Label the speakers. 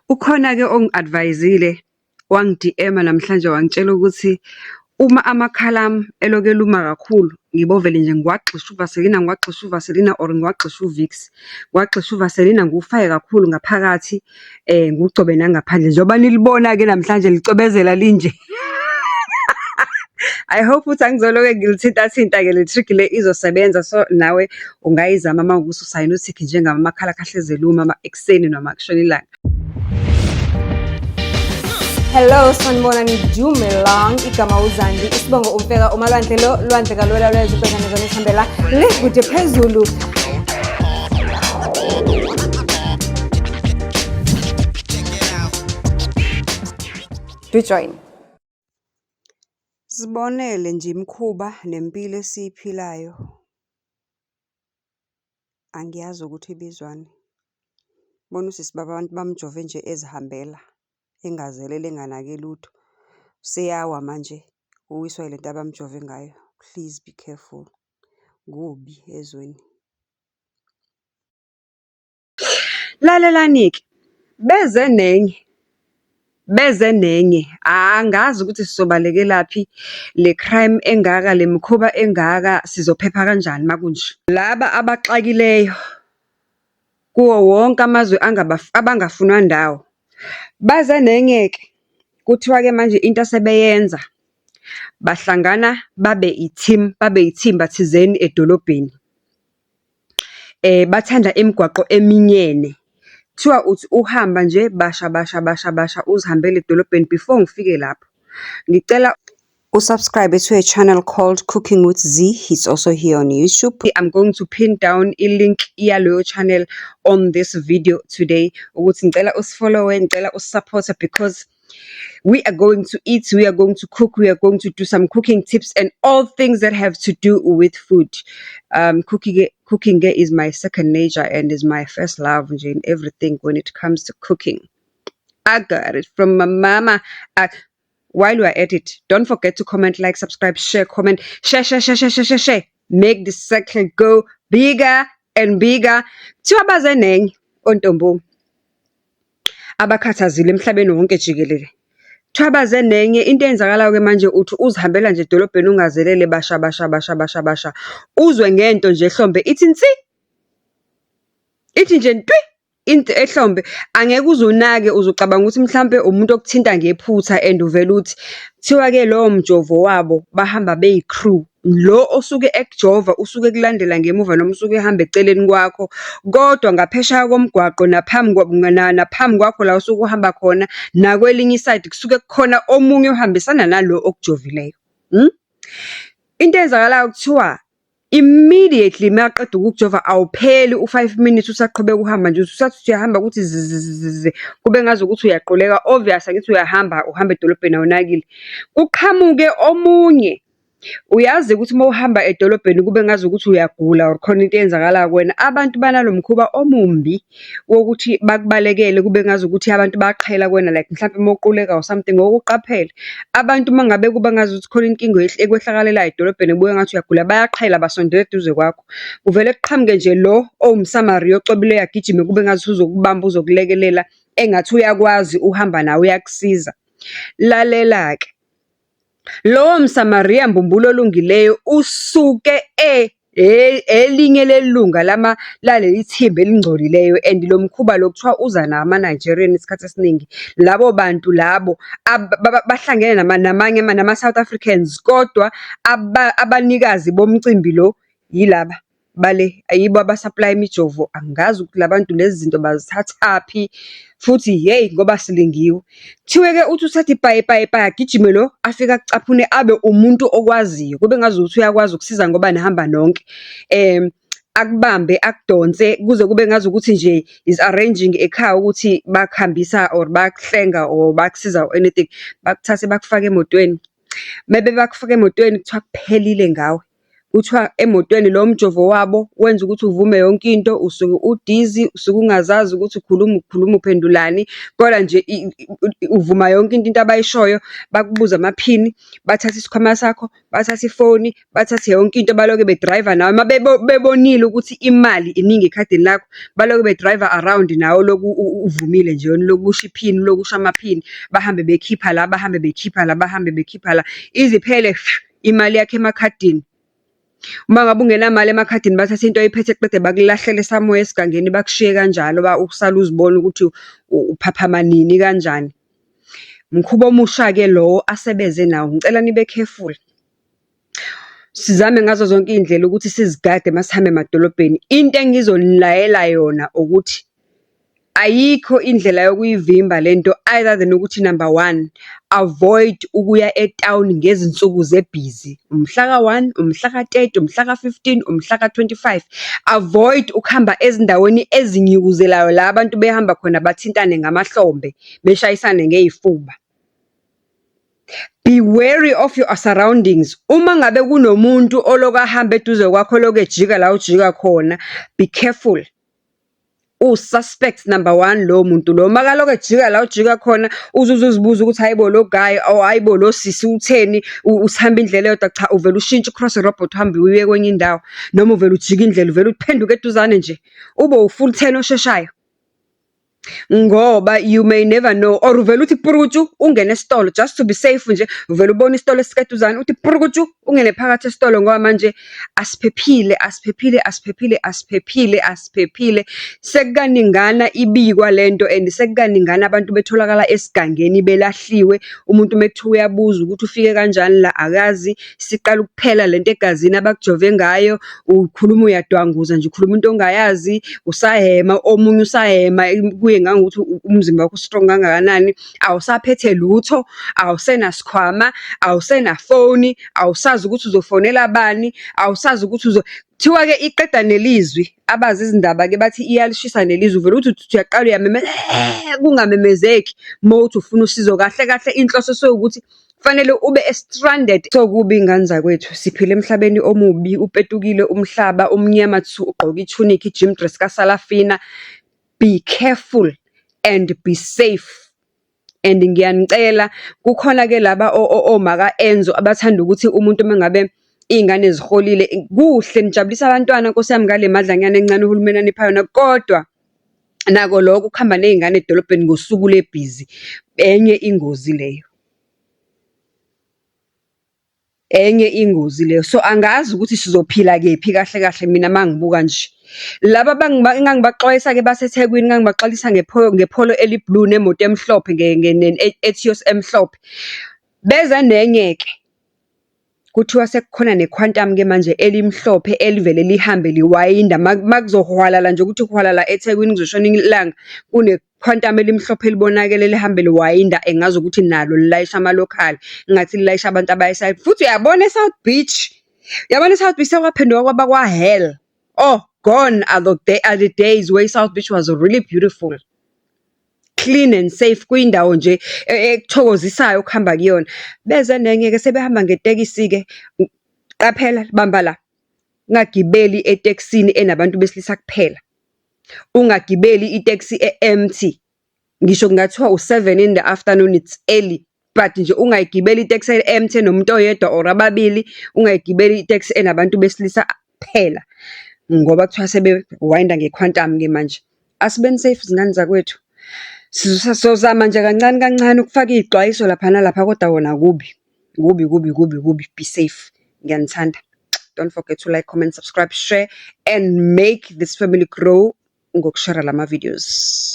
Speaker 1: Ukhona-ke ongi-advise-ile wangi-DM namhlanje wangitshela ukuthi uma amakhala ami eloku eluma kakhulu ngibovele nje ngiwagxishe uVaseline, ngiwagxishe uVaseline or ngiwagxishe uVicks. Ngiwagxishe uVaseline ngiwufake kakhulu ngaphakathi ngiwugcobe nangaphandle. Njengoba nilibona-ke namhlanje licwebezela linje. I hope ukuthi angizoloke ngilithinta-thinta-ke le trick le izosebenza, so nawe ungayizama uma kuwukuthi usayinothikhi njengami amakhala kahlezi eluma ekuseni noma kushona ilanga.
Speaker 2: Hello, sanibonani Dumelang, igama uZandi, isibongo umfeka umalwandle lo lwandle kalwela lwezibhekane zona esihambela le kude phezulu. Do join.
Speaker 1: Sibonele nje imikhuba nempilo esiyiphilayo. Angiyazi ukuthi ibizwani. Bona usisibaba abantu bamjove nje ezihambela. Engazelele enganake lutho. Seyawa manje uwiswa ile nto abamjove ngayo. Please be careful. Kubi ezweni. Lalelani-ke beze nenye angazi ukuthi sizobalekelapi le crime engaka, le mikhuba engaka, sizophepha kanjani makunje. Laba abaxakileyo kuwo wonke amazwe abangafunwa ndawo baze nenye-ke. Kuthiwa-ke manje into asebeyenza bahlangana babe ithimba thizeni edolobheni. Bathanda imigwaqo eminyene. Kuthiwa uthi uhamba nje basha uzihambele edolobheni. Before ngifike lapho ngicela usubscribe to a channel called Cooking with Z. It's also here on YouTube. I'm going to pin down a link yaleyo channel on this video today. Ukuthi ngicela usifollowe, ngicela usupporte, because we are going to eat, we are going to cook, we are going to do some cooking tips and all things that have to do with food. Cooking is my second nature and is my first love in everything when it comes to cooking. I got it from my mama. While we are at it, don't forget to comment, like, subscribe, share, comment, share. Make this circle go bigger and bigger. Thiwabazeneng ontombo abakhathazile emhlabeni wonke jikelele. Thiwabaze nenye into eyenzakalayo ke manje uthi uzihambela nje edolobheni ungazelele basha. Uzwe ngento nje ehlombe ithi nsi. Ithi nje ntwi into ehlombe, angeke uzunake, uzucabanga ukuthi mhlambe umuntu okuthinta ngephutha and uvela uthi thiwa ke lo mjovo wabo bahamba beyicrew. Lo osuke ekujova usuke kulandela ngemuva noma usuke ehamba eceleni kwakho, kodwa ngaphesheya komgwaqo naphambi kwakho la usuke uhamba khona nakwelinye iside kusuke kukhona omunye ohambisana nalo okujovileyo. Into eyenzakalayo kuthiwa immediately maqeda ukujova awupheli u5 minutes usaqhubeka uhamba nje, usathi uyahamba ukuthi zizizizi kube ngazi ukuthi uyaqoleka. Obvious angithi uhamba edolobheni awunakile, kuqhamuke omunye. Uyazi ukuthi uma uhamba edolobheni kube ngazi ukuthi uyagula or khona into eyenzakala kuwena. Abantu banalomkhuba omumbi wokuthi bakubalekele kube ngazi ukuthi abantu bayaqhela kuwena, like mhlawumbe moquleka or something. Ngokuqaphela abantu mangabe kuba ngazi ukuthi khona inkingo ekwehlakalela edolobheni kubuye ngathi uyagula, bayaqhela basondela eduze kwakho. Kuvele kuqhamuke nje lo owumsamaria ocobile yagijime kube ngazi uzokubamba uzokulekelela engathi uyakwazi uhamba nawe uyakusiza. Lalela-ke lo msamaria mbumbulo olungileyo usuke elinye lelunga laleli thimba elingcolileyo. And lo mkhuba lo kuthiwa uza nama-Nigerian isikhathi esiningi. Labo bantu labo bahlangene nama-South Africans, kodwa abanikazi bomcimbi lo yilaba bale ayibo abasupply imijovo. Angazi ukuthi labantu lezi zinto bazithathaphi futhi hey ngoba silingiwe. Thiwe-ke uthi usathi bye agijime lo afika kucaphune abe umuntu okwaziyo, kube ngazi ukuthi uyakwazi ukusiza ngoba nihamba nonke. Akubambe akudonse kuze kube ngazi ukuthi nje is arranging ekhaya ukuthi bakuhambisa or bakuhlenga or bakusiza or anything. Bakuthathe bakufake emotweni. Maybe bakufake emotweni kuthiwa kuphelile ngawe. kuthiwa emotweni lo mjovo wabo wenza ukuthi uvume yonke into, usuke udizi, usuke ungazazi ukuthi ukhuluma uphendulani, kodwa nje uvuma yonke into abayishoyo, bakubuza amaphini, bathathe isikhwama sakho, bathathe ifoni, bathathe yonke into, baloke bedrayiva nawe. Uma bebonile ukuthi imali iningi ekhadini lakho, baloke bedrayiva around nawe loku uvumile nje, loku usho iphini, loku usho amaphini, bahambe bekhipha la, bahambe bekhipha la, bahambe bekhipha la, ize iphele imali yakho emakhadini. Uma ngabe ungenamali emakhadini, bathatha into oyiphethe qede bakulahlele somewhere esigangeni, bakushiye kanjalo, usale uzibona ukuthi uphaphama nini kanjani. Mkhuba omusha-ke lowo asebeze nawo. Ngicela nibe careful. Sizame ngazo zonke iy'ndlela ukuthi sizigade masihambe emadolobheni. Into engizonilayela yona ukuthi ayikho indlela yokuyivimba lento other than ukuthi number 1, avoid ukuya etawuni ngezinsuku zebhizi. Umhlaka 1, umhlaka 30, umhlaka 15, umhlaka 25. Avoid ukuhamba ezindaweni ezinyukuzelayo la abantu behamba khona bathintane ngamahlombe, beshayisane ngey'fuba. Be wary of your surroundings. Uma ngabe kunomuntu oloku ahamba eduze kwakho loku ejika la ujika khona, be careful. Suspect number 1 lo muntu lo. Makaloku ejika la ujika khona, uzibuza ukuthi hayibo lo guy, or hayibo lo sisi utheni, usihamba indlela eyodwa. Cha, uvela ushintshe cross robot uhambe uye kwenye indawo, noma uvela ujika indlela, uvela uphenduke eduzane nje, ube ufull 10 osheshayo. Ngoba you may never know, or uvela uthi purukutshu ungene esitolo just to be safe nje, uvela ubona isitolo esiseduzane uthi purukutshu ungene phakathi esitolo, ngoba manje asiphephile. Sekukaningana ibikwa lento, and sekukaningana abantu betholakala esigangeni belahliwe. Umuntu mekuthiwa uyabuza ukuthi ufike kanjani la, akazi. Siqala ukuphela lento egazini abakujove ngayo, ukhuluma uyadwanguza nje, ukhuluma into ongayazi, usahema, omunye usahema kuye ngangokuthi umzimba wakho strong kangakanani. Awusaphethe lutho, awusenasikhwama, awusenafoni, awusazi ukuthi uzofonela bani, awusazi ukuthi kuthiwa-ke iqeda nelizwi. Abazi izindaba-ke bathi iyalishisa nelizwi, uvela uthi uyaqala uyamemeza, kungamemezeki. Mawuthi ufuna usizo kahle kahle, inhloso sewukuthi kufanele ube stranded. So kubi ingane zakwethu, siphila emhlabeni omubi, upetukile umhlaba, umnyama thu, ugqoke itunic, i-gym dress kaSalafina. Be careful and be safe. And ngiyanicela, kukhona-ke laba omaka Enzo abathanda ukuthi umuntu mengabe iy'ngane ziholile, kuhle nijabulisa abantwana, Nkosi yami, ngale madlanyana encane uhulumeni anipha yona, kodwa nako lokho ukuhamba ney'ngane edolobheni ngosuku lebhizi, enye ingozi leyo. So angazi ukuthi sizophila kephi kahle kahle mina mangibuka nje. Laba engangibaxwayisa-ke baseThekwini, ngangibaxwayisa ngepholo eliblue nemoto emhlophe ne-Etios emhlophe. Beza nenye-ke, kuthiwa sekukhona ne-Quantum-ke manje elimhlophe elivele lihambe liwayinda. Makuzohwalala nje ukuthi uhwalala eThekwini kuzoshona ilanga, kune-Quantum elimhlophe elibonakele lihambe liwayinda, engazi ukuthi nalo lilayisha amalokhali, ngathi lilayisha abantu abayeside. Futhi uyabona eSouth Beach, sekwaphenduka kwaba kwa-hell. Oh, gone are the days where South Beach was really beautiful, clean and safe, kuyindawo nje ekuthokozisayo ukuhamba kuyona. Beze nenye-ke sebehamba ngetekisi-ke. Qaphela, bamba la, ungagibeli etekisini enabantu besilisa kuphela, ungagibeli iteksi empty. Ngisho kungathiwa u7 in the afternoon, it's early, but nje ungayigibeli iteksi empty nomuntu oyedwa or ababili, ungayigibeli iteksi enabantu besilisa kuphela, ngoba kuthiwa sebewayinda nge-Quantum-ke manje. Asibeni safe zingane zakwethu. Sizozama nje kancane kancane ukufaka iy'xwayiso lapha nalapha, kodwa wona kubi. Be safe. Ngiyanithanda. Don't forget to like, comment, subscribe, share, and make this family grow ngokushare lama videos.